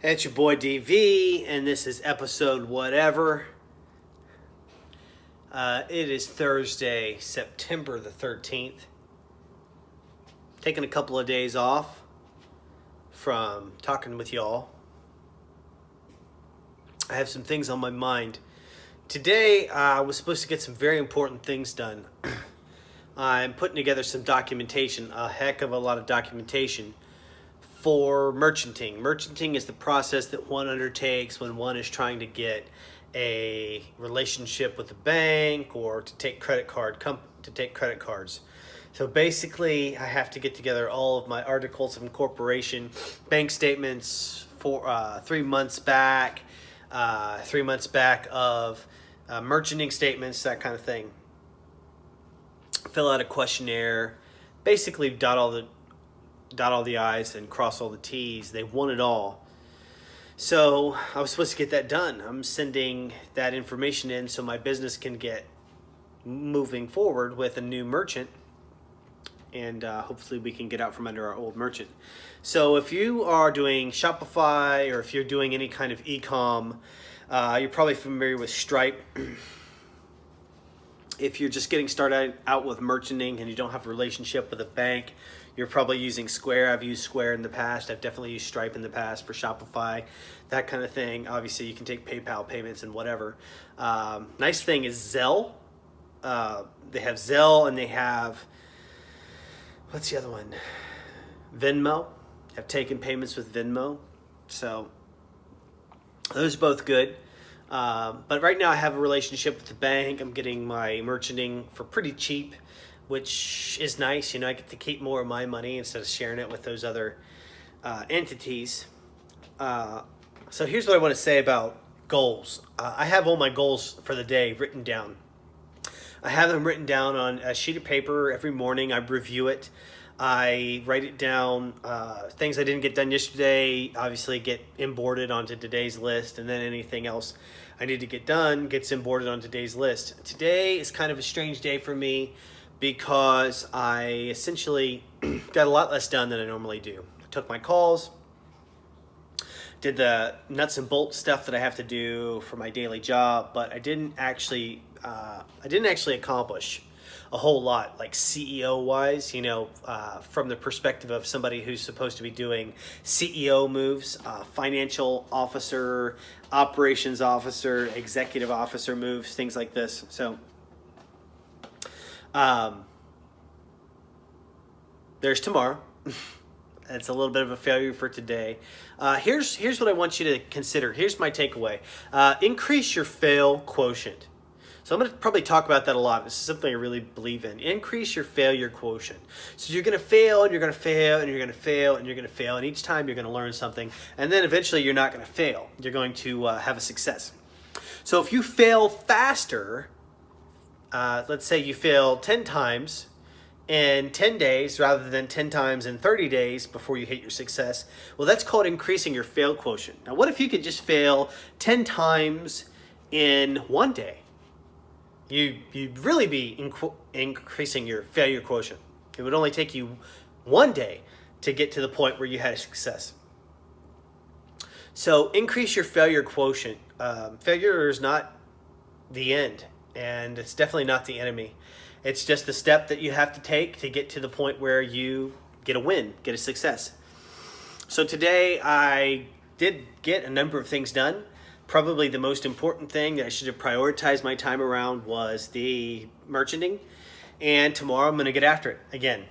It's your boy DV, and this is episode whatever. It is Thursday, September the 13th. Taking a couple of days off from talking with y'all. I have some things on my mind. Today, I was supposed to get some very important things done. I'm putting together some documentation, a heck of a lot of documentation for merchanting. Merchanting is the process that one undertakes when one is trying to get a relationship with a bank or to take credit cards. So basically, I have to get together all of my articles of incorporation, bank statements for 3 months back, 3 months back of merchanting statements, that kind of thing. Fill out a questionnaire, basically dot all the I's and cross all the T's. They want it all. So I was supposed to get that done. I'm sending that information in so my business can get moving forward with a new merchant. And hopefully we can get out from under our old merchant. So if you are doing Shopify or if you're doing any kind of e-com, you're probably familiar with Stripe. If you're just getting started out with merchanting and you don't have a relationship with a bank, you're probably using Square. I've used Square in the past. I've definitely used Stripe in the past for Shopify, that kind of thing. Obviously, you can take PayPal payments and whatever. Nice thing is Zelle. They have Zelle and they have, what's the other one? Venmo. I've taken payments with Venmo. So those are both good. But right now I have a relationship with the bank. I'm getting my merchanting for pretty cheap, which is nice. You know, I get to keep more of my money instead of sharing it with those other entities. So here's what I want to say about goals. I have all my goals for the day written down. I have them written down on a sheet of paper every morning. I review it. I write it down. Things I didn't get done yesterday obviously get imported onto today's list, and then anything else I need to get done gets imported on today's list. Today is kind of a strange day for me because I essentially got a lot less done than I normally do. I took my calls, did the nuts and bolts stuff that I have to do for my daily job, but I didn't actually accomplish a whole lot, like CEO wise, from the perspective of somebody who's supposed to be doing CEO moves, financial officer, operations officer, executive officer moves, things like this. So there's tomorrow. It's a little bit of a failure for today. Here's what I want you to consider. Here's my takeaway. Increase your fail quotient. So I'm going to probably talk about that a lot. This is something I really believe in. Increase your failure quotient. So you're going to fail, and you're going to fail, and you're going to fail, and you're going to fail. And each time you're going to learn something. And then eventually you're not going to fail. You're going to have a success. So if you fail faster, let's say you fail 10 times in 10 days rather than 10 times in 30 days before you hit your success, well, that's called increasing your fail quotient. Now, what if you could just fail 10 times in one day? You'd really be increasing your failure quotient. It would only take you one day to get to the point where you had a success. So increase your failure quotient. Failure is not the end, and it's definitely not the enemy. It's just the step that you have to take to get to the point where you get a win, get a success. So today I did get a number of things done. Probably the most important thing that I should have prioritized my time around was the merchanting. And tomorrow I'm going to get after it again.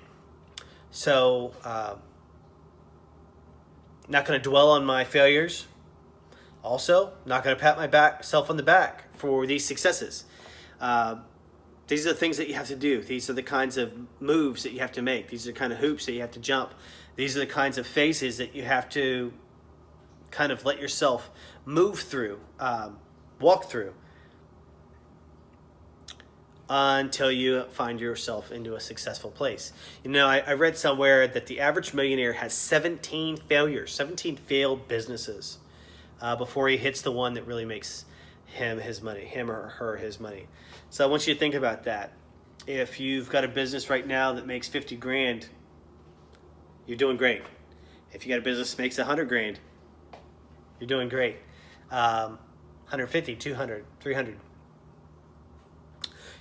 So, not going to dwell on my failures. Also, not going to pat myself on the back for these successes. These are the things that you have to do. These are the kinds of moves that you have to make. These are the kind of hoops that you have to jump. These are the kinds of phases that you have to kind of let yourself move through, walk through, until you find yourself into a successful place. I read somewhere that the average millionaire has 17 failures, 17 failed businesses before he hits the one that really makes him or her his money. So I want you to think about that. If you've got a business right now that makes 50 grand, you're doing great. If you got a business that makes 100 grand, You're doing great. 150, 200, 300.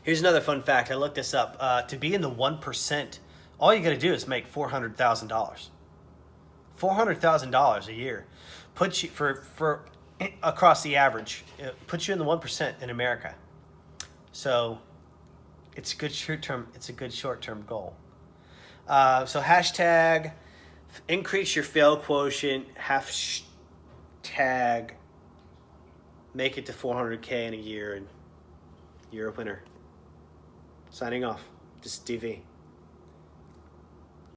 Here's another fun fact. I looked this up. To be in the 1%, all you got to do is make $400,000. $400,000 a year puts you for across the average. It puts you in the 1% in America. So it's a good short term. It's a good short term goal. So hashtag increase your fail quotient. Hashtag make it to 400K in a year, and you're a winner. Signing off. This is DV.